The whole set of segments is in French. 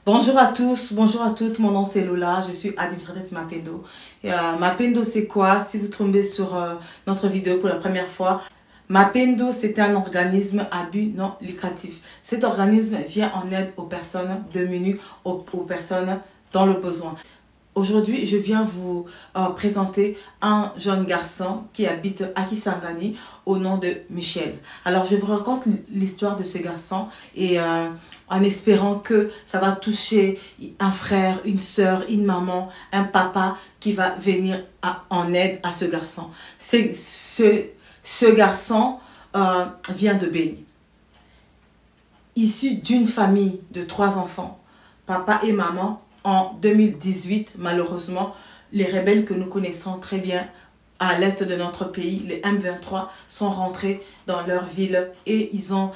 Bonjour à tous, bonjour à toutes, mon nom c'est Lola, je suis administratrice Mapendo. Mapendo c'est quoi? Si vous tombez sur notre vidéo pour la première fois, Mapendo c'est un organisme à but non lucratif. Cet organisme vient en aide aux personnes démunies, aux personnes dans le besoin. Aujourd'hui, je viens vous présenter un jeune garçon qui habite à Kisangani au nom de Michel. Alors, je vous raconte l'histoire de ce garçon et en espérant que ça va toucher un frère, une soeur, une maman, un papa qui va venir en aide à ce garçon. Ce garçon vient de Béni. Issu d'une famille de 3 enfants, papa et maman. En 2018, malheureusement, les rebelles que nous connaissons très bien à l'est de notre pays, les M23, sont rentrés dans leur ville et ils ont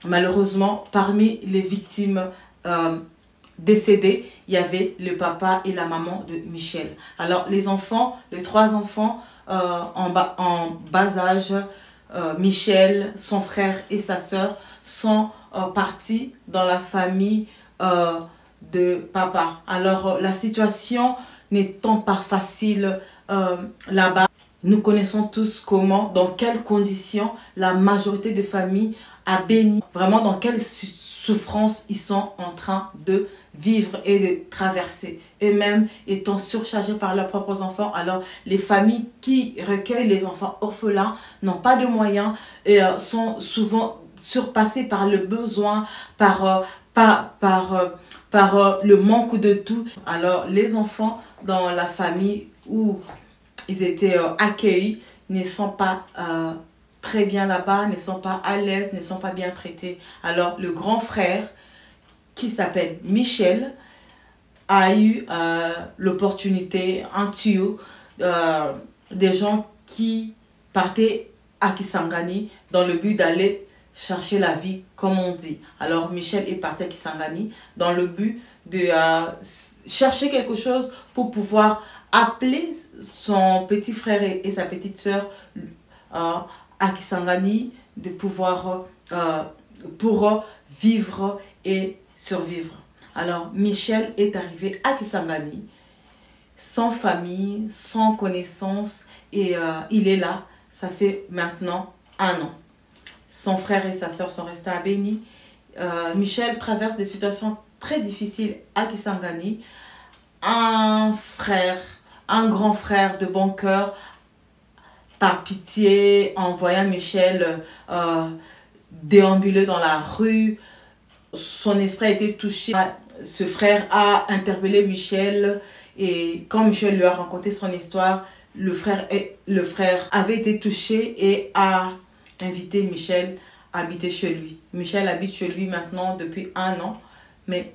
malheureusement, parmi les victimes décédées, il y avait le papa et la maman de Michel. Alors les enfants, les 3 enfants en bas âge, Michel, son frère et sa sœur sont partis dans la famille de papa. Alors la situation n'étant pas facile là-bas, nous connaissons tous comment, dans quelles conditions la majorité des familles a béni, vraiment dans quelles souffrances ils sont en train de vivre et de traverser. Eux-mêmes étant surchargés par leurs propres enfants, alors les familles qui recueillent les enfants orphelins n'ont pas de moyens et sont souvent surpassés par le besoin, par le manque de tout. Alors les enfants dans la famille où ils étaient accueillis ne sont pas très bien là-bas, ne sont pas à l'aise, ne sont pas bien traités. Alors le grand frère qui s'appelle Michel a eu l'opportunité, un tuyau, des gens qui partaient à Kisangani dans le but d'aller chercher la vie, comme on dit. Alors Michel est parti à Kisangani dans le but de chercher quelque chose pour pouvoir appeler son petit frère et sa petite soeur à Kisangani de pouvoir pour vivre et survivre. Alors Michel est arrivé à Kisangani sans famille, sans connaissance et il est là. Ça fait maintenant 1 an. Son frère et sa sœur sont restés à Béni. Michel traverse des situations très difficiles à Kisangani. Un grand frère de bon cœur, par pitié, en voyant Michel déambuler dans la rue, son esprit a été touché. Ce frère a interpellé Michel et quand Michel lui a raconté son histoire, le frère avait été touché et a invité Michel à habiter chez lui. Michel habite chez lui maintenant depuis 1 an, mais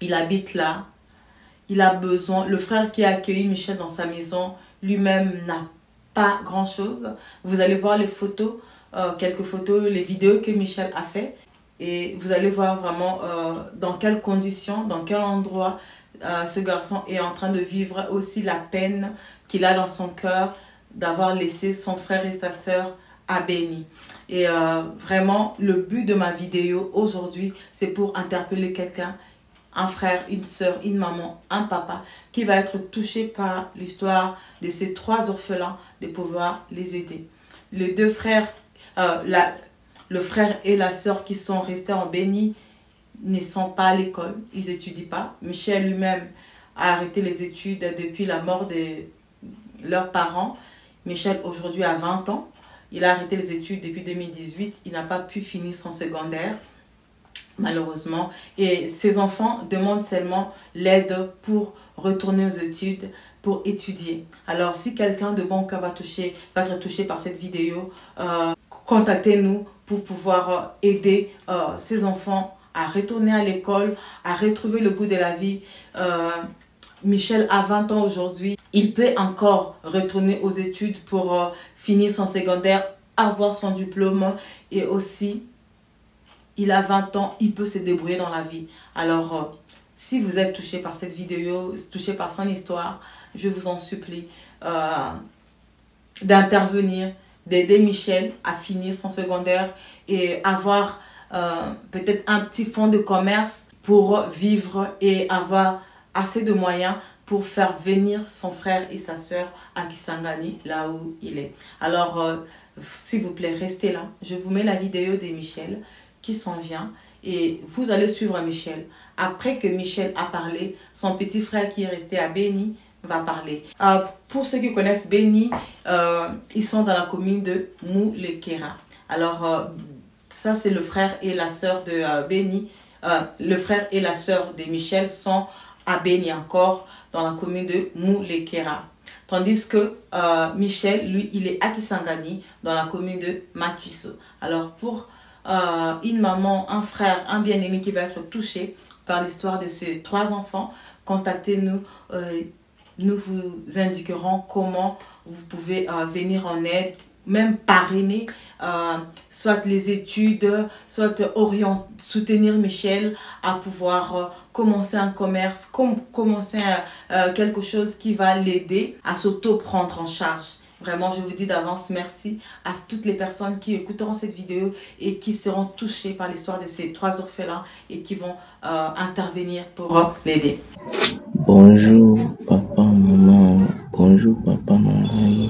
il habite là. Il a besoin, le frère qui a accueilli Michel dans sa maison, lui-même n'a pas grand-chose. Vous allez voir les photos, quelques photos, les vidéos que Michel a fait. Et vous allez voir vraiment dans quelles conditions, dans quel endroit ce garçon est en train de vivre aussi la peine qu'il a dans son cœur d'avoir laissé son frère et sa sœur à Béni. Et vraiment, le but de ma vidéo aujourd'hui, c'est pour interpeller quelqu'un, un frère, une soeur, une maman, un papa, qui va être touché par l'histoire de ces 3 orphelins, de pouvoir les aider. Les 2 frères, le frère et la sœur qui sont restés en Béni ne sont pas à l'école, ils n'étudient pas. Michel lui-même a arrêté les études depuis la mort de leurs parents. Michel aujourd'hui a 20 ans. Il a arrêté les études depuis 2018. Il n'a pas pu finir son secondaire, malheureusement. Et ses enfants demandent seulement l'aide pour retourner aux études, pour étudier. Alors, si quelqu'un de bon cœur va être touché par cette vidéo, contactez-nous pour pouvoir aider ces enfants à retourner à l'école, à retrouver le goût de la vie. Michel a 20 ans aujourd'hui. Il peut encore retourner aux études pour finir son secondaire, avoir son diplôme et aussi, il a 20 ans, il peut se débrouiller dans la vie. Alors, si vous êtes touché par cette vidéo, touché par son histoire, je vous en supplie d'intervenir, d'aider Michel à finir son secondaire et avoir peut-être un petit fonds de commerce pour vivre et avoir assez de moyens pour faire venir son frère et sa soeur à Kisangani, là où il est. Alors, s'il vous plaît, restez là. Je vous mets la vidéo de Michel qui s'en vient et vous allez suivre Michel. Après que Michel a parlé, son petit frère qui est resté à Béni va parler. Pour ceux qui connaissent Béni, ils sont dans la commune de Moulekera. Alors, ça c'est le frère et la sœur de Béni. Le frère et la sœur de Michel sont à Béni encore, dans la commune de Moulekera. Tandis que Michel, lui, il est à Kisangani, dans la commune de Makuiso. Alors, pour une maman, un frère, un bien-aimé qui va être touché par l'histoire de ces 3 enfants, contactez-nous. Nous vous indiquerons comment vous pouvez venir en aide, même parrainer, soit les études, soit soutenir Michel à pouvoir commencer un commerce, commencer quelque chose qui va l'aider à s'auto-prendre en charge. Vraiment, je vous dis d'avance merci à toutes les personnes qui écouteront cette vidéo et qui seront touchées par l'histoire de ces 3 orphelins et qui vont intervenir pour l'aider. Bonjour papa, maman, bonjour papa, nangai,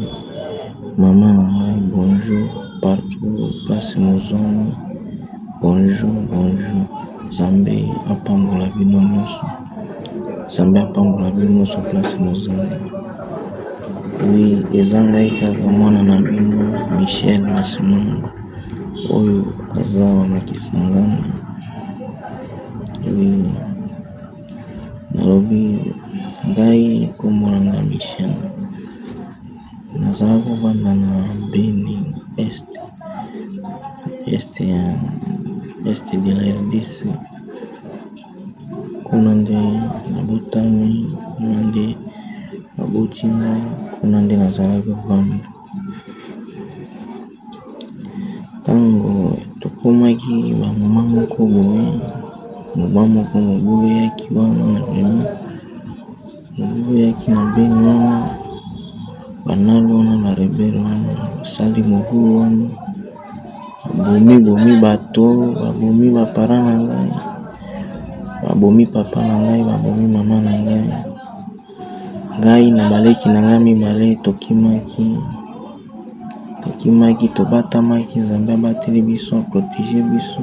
maman, nangai, bonjour partout, place Mozoni, bonjour, Zambé, apambola bino nyonso, Zambé apambola bino nyonso place Mozoni. Oui, eza ngai kaka mwana na bino Michel Masimango oyo aza wana Kisangani. Oui, nalobi ngai kombo na ngai Michel, nazala kovanda na Béni este de la RDC. Kuna nde nabotami, kuna nde baboti ngai, kuna nde nazala kovanda. Ntango tokomaki bamoma moko boye, moba moko mobu eyaki wana na Béni, mobu eyaki na Béni wana, banalo wana barebele wana basali mobu wana, babomi bato, babomi bapara na ngai, babomi papa na ngai, babomi mama na ngai. Ngai na baleki na ngai mibale tokimaki tobatamaki, Nzambe abateli biso, aprotege biso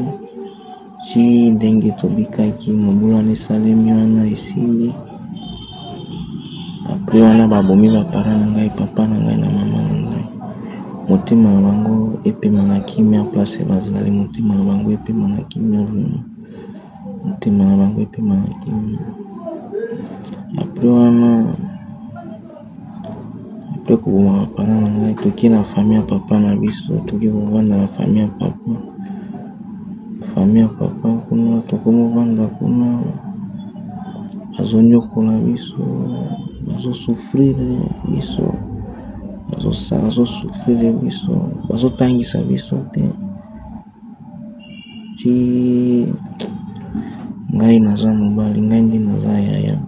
ti ndenge tobikaki mobulu wana esalemi wana esili. Apres wana babomi bapara na ngai, papa na ngai na mama na ngai. Motema na bango epema na kimia place bazali, motema na bango epema na kimia vuma, motema na bango epema na kimia. Apres wana, apres koboma bapara na ngai, toki na famille ya papa na biso, toki kovanda na famille ya papa. Famille ya papa kuna tokomovanda kuna, bazonyokola biso, bazosufrire biso, bazosufrire biso, bazotangisa biso te. Ti ngai naza mobali, ngai nde naza yaya.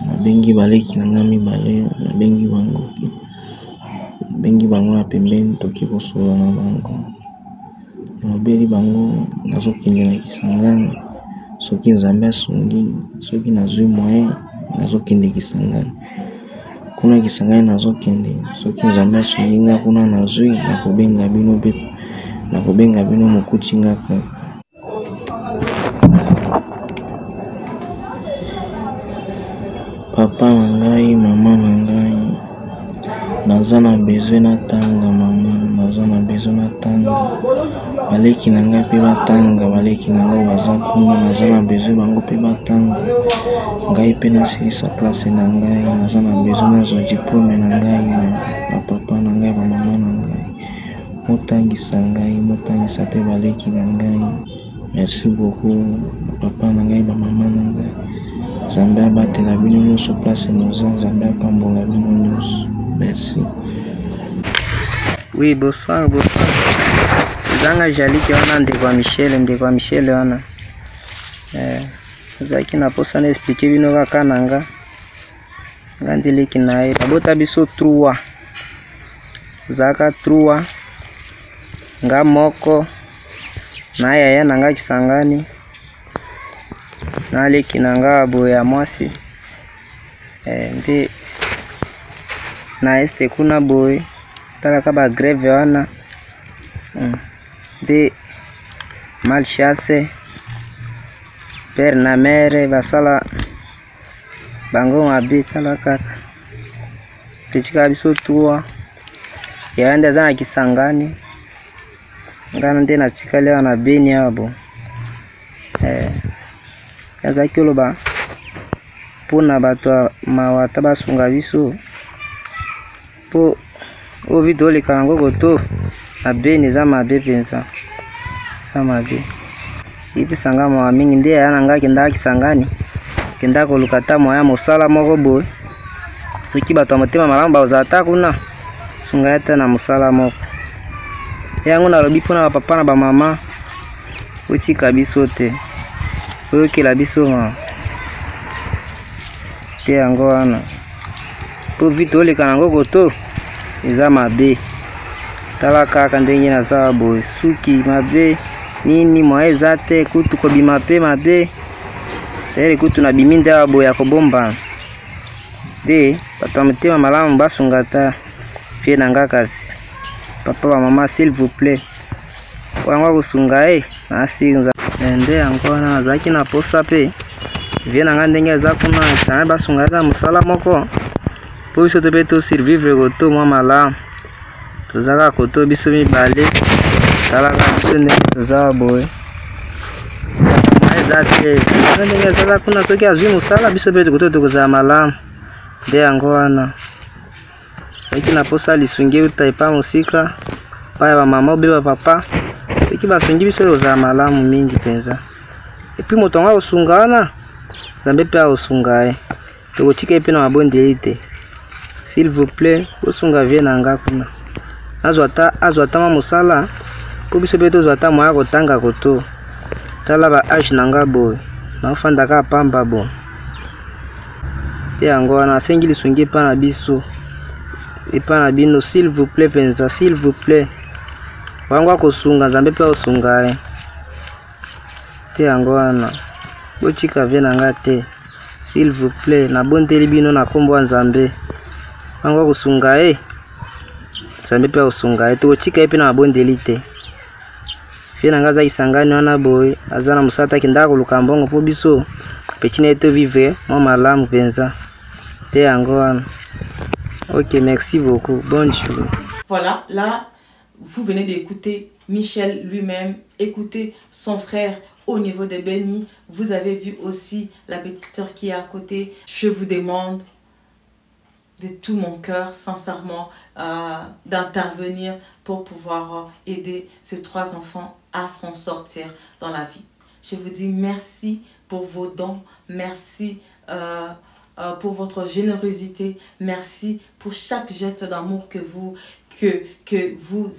Nabengi baleki na ngai mibale, nabengi bango na pembeni, toki kosola na bango. Nalobeli bango nazokende na Kisangani, soki Nzambe asungi, soki nazwi moyen nazokende Kisangani. Kuna Kisangani nazokende, soki Nzambe asungi nga kuna nazwi, nakobenga bino mokuti nga kaka. Papa na ngai, mama na ngai, naza na besoin na tanga mama, naza na besoin na tanga. Baleki na ngai pe batanga, baleki na ngai baza kuna, naza na besoin bango pe batanga. Ngai pe nasilisa classe na ngai, naza na besoin nazwa diplôme na ngai, na papa na ngai, ba mama na ngai. Motangisa ngai, motangisa pe baleki na ngai. Merci beaucoup, papa na ngai, ba mama na ngai. Nzambe abatela bino nyonso place Moza, Nzambe apambola bino nyonso. Merci. Oui, bonsoir. Zanga jaliki wana ndeko wa Michel wana. Zaki na posa na expliquer bino kaka nanga. Ngandeleki na ye. Abota biso 3. Zaka 3. Nga moko na yaya nanga Kisangani na leki nanga boye ya mwasi nde na este kuna boye talaka ba greve wana nde malchasse père na mère basala bango mabe talaka techika biso tuwa ya nde za na Kisangani ngana nde na chikale wana beni abo yaza koloba pona bato mawata basunga biso po o vidole kango goto na beni za mabe pensa sa mabe ipi sanga mwa mingi nde ya nanga kenda Kisangani kenda kolukata moya mosala moko boy soki bato motema malamu bazata kuna sunga yata na mosala moko yango na lobi pona ba papa na ba mama utika biso te oyokela biso ma te yango wana po vite oleka nango koto eza mabe tala kaka ndenge naza boye suki mabe nini mwa eza te kutu kobima pe mabe tere kutu na bimi nde boye ya kobomba de bato motema malamu basunga ta fie nanga kasi papa ba mama s'il vous plaît wanga kusunga na sinza nde yango wana nazaki na posa pe vie nanga ndenge eza kuna sana basunga ta musala moko po biso to pe to survivre koto mwa malamu tozaka koto biso mibale talaka biso ndenge toza boye eza te ndenge eza kuna soki azwi musala biso pe koto tokozala malamu nde yango wana eki na posa lisungi uta epa mosika paya ba mama obe ba papa eki basungi biso kozala malamu mingi penza epi moto anga kosunga wana Nzambe pe aosunga tokotika epe na mabondeli te s'il vous plaît osunga vie nanga kuna azwata ma mosala po biso pe tozwata moya kotanga koto tala ba age nanga boye naofandaka pamba bo yango wana asengi lisungi epa na biso epa na bino s'il vous plaît penza s'il vous plaît wango kosunga Nzambe pe osunga te yango wana botika vie nanga te s'il vous plaît na bondeli bino na kombo ya Nzambe wango kosunga Nzambe pe osunga tokotika epe na bondeli te vie nanga za Kisangani wana boye aza na musata kenda koluka mbongo po biso petina eto vivre mo malamu penza te yango wana. Ok, merci beaucoup. Bonne journée. Voilà, là, vous venez d'écouter Michel lui-même, écouter son frère au niveau de Beni. Vous avez vu aussi la petite sœur qui est à côté. Je vous demande de tout mon cœur, sincèrement, d'intervenir pour pouvoir aider ces 3 enfants à s'en sortir dans la vie. Je vous dis merci pour vos dons, merci pour votre générosité, merci pour chaque geste d'amour que vous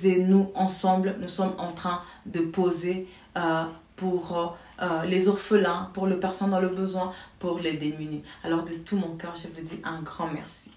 et nous ensemble, nous sommes en train de poser pour les orphelins, pour les personnes dans le besoin, pour les démunis. Alors de tout mon cœur, je vous dis un grand merci.